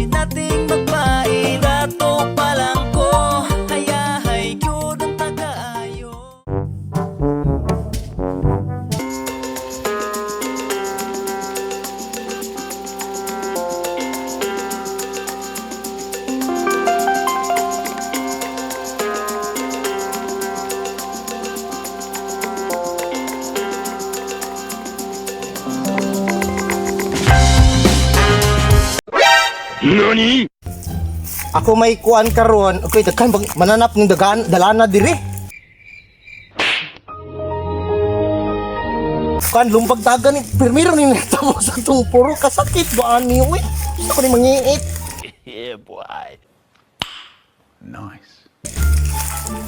kasi nating magpain. Dato pa lang ko, hayahay gyud ang tagaayo. NANI?! Ako may kuan karon, okay, daghan bang mananap ng dagan dalana diri. Kan lumpag dagan ni permiro ni natamo sa tong puro kasakit ba ani uy. Gusto ko ni mangiit. Yeah, boy. Nice.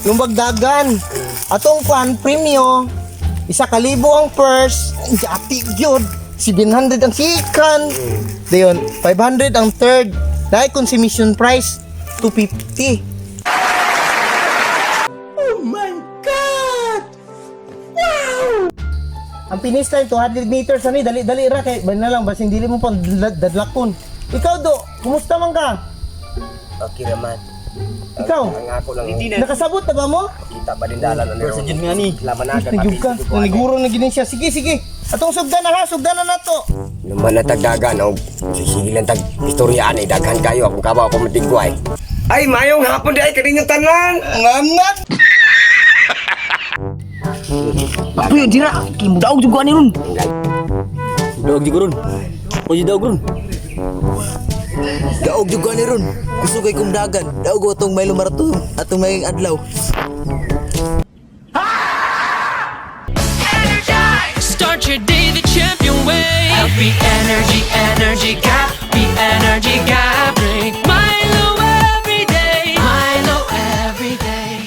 Lumpag dagan. Atong kuan premyo 1,000 ang first, ati gyud. 700 ang second. Dayon, 500 ang third. Dahil consumption price 250. Oh my God! Wow! Ang finish line 200 meters ani dali ra kay ban na lang basing dili mo pang dadlakon. Ikaw do, kumusta man ka? Okay naman. Ikaw? Ang ako lang Nakasabot na ba mo? kita pa din dalan ano. Sa dyan nga ni. Laman na agad Nagyug ka. Naniguro na ginin siya. Sige. Atong sugdan na ha. Sugdan na nato. Naman na tagdagan o sisigilan tag istoryaan ay daghan kayo akong kabaw ko matigway. Ay mayong hapon di ay kaninyong tanan. Ngangat. Papi, dira. Kimudaog juga ni ron. Daog juga ron. O di daog ron. Daog juga ni ron. Gusto kay kumdagan. Daog atong may lumarato atong may adlaw. Start your day the champion way. Happy energy gap. Be energy gap. Drink Milo every day. Milo every day.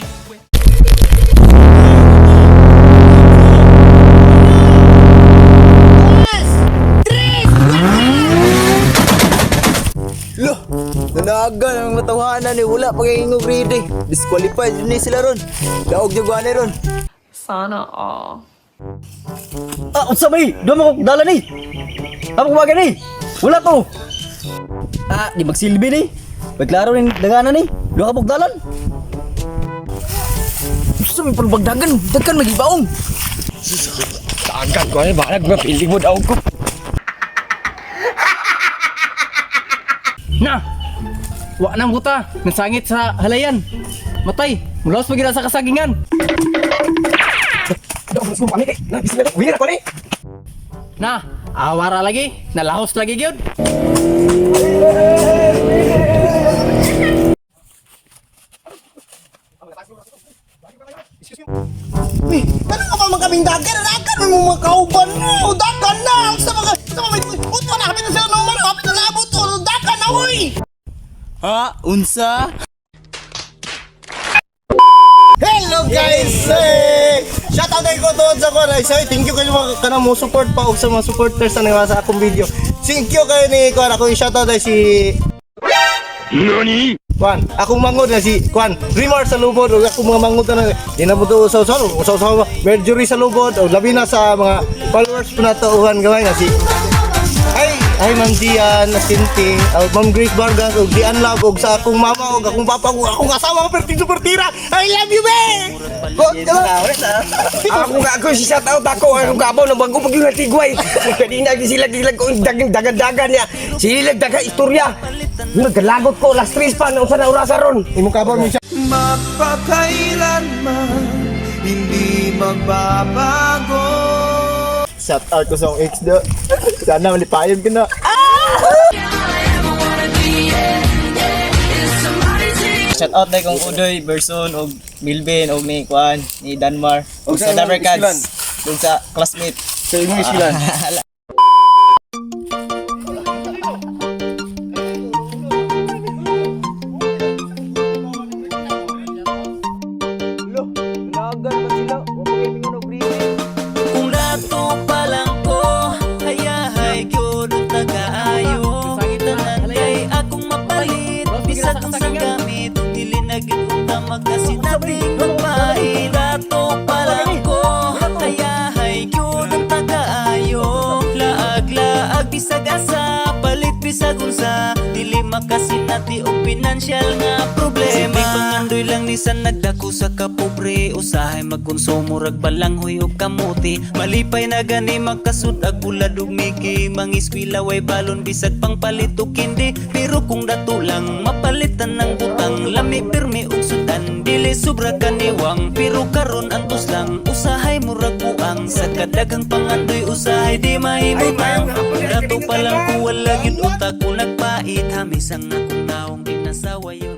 Loh, nanagan ang matawanan ni wala pa kay ingog ready. Disqualified ni sila ron. Daog juga ni ron. Sana all. Ah, unsa may? Duha mo kong dala ni. Apa kumaga ni? Wala to. Ah, di magsilbi ni. Pagklaro ni dagana ni. Duha ka dalan. Gusto may pagdagan, dagkan magibaong. Dagan ko ay balag mapiling mo daw ko. Na. Wa nang buta, nasangit sa halayan. Matay, mulaos pa gina sa kasagingan. Na, awara lagi, nalahos lagi gyud. Uy, tanong ka pa magkaming dagan. Dagan mo mga kauban mo. Dagan na. Sa mga may utwa na kami na sila naman. Kapit na labot. Dagan na uy. Ha? Unsa? Hello guys! Shout out ko doon sa kuwan. Thank you kayo mga kanang mo support pa og sa mga supporters na nga sa akong video. Thank you kayo ni kuwan. Ako yung shout out ay si NANI?! Kuwan. Akong mangod na si kuwan. Rimar sa lubod o akong mga mangod na dinabuto sa Mercury sa lubod o labi na sa mga followers po na tauhan gawin na si Ay Ma'am Dian, Sinting, Ma'am Grace Vargas, og Dian Love, og sa akong mama, og akong papa, og akong asawa, perting super tira. I love you, be! Ako nga ako si shout out ako ang kabaw na bago pag yung natigway. Kanina sila ko dagan niya. Sila daga istorya. Nagalagot ko last 3 pa nang sa naurasa ron. Imong kabaw mo siya. Magpakailanman hindi magbabago. Shout out ko sa akong ex do. Sana malipayon ka na. Shout out na kong Udoy, Berson, og Milben, og ni Kwan, ni Danmar, og sa Damercans, dun sa classmate. Sa imong iskilan. Kung dato pa lang ko, hayahay gyud ang tagaayo. Tanan kay akong mapalit, bisag kung sa gamit, dili na gyud unta kasi nating magpain. Dato pa lang ko, hayahay gyud ang tagaayo. Laag bisag asa, palit bisag unsa, dili makas nati og pinansyal nga problema. Simpleng pangandoy lang ni sa nagdako sa kapobre, usahay magkonsumo rag balanghoy og kamuti. Malipay na gani makasud ag bulad ug miki, mangiskwela way balon bisag pang palit og kindi. Pero kung dato lang mapalitan ng butang, lami pirmi og sudan dili sobra kaniwang. Pero karon antos lang usahay murag buang, sa kadagang pangandoy usahay di mahimutang. Dato pa lang ko wala gyud utak ko nagpait, hamisang akong naong di nasawayo.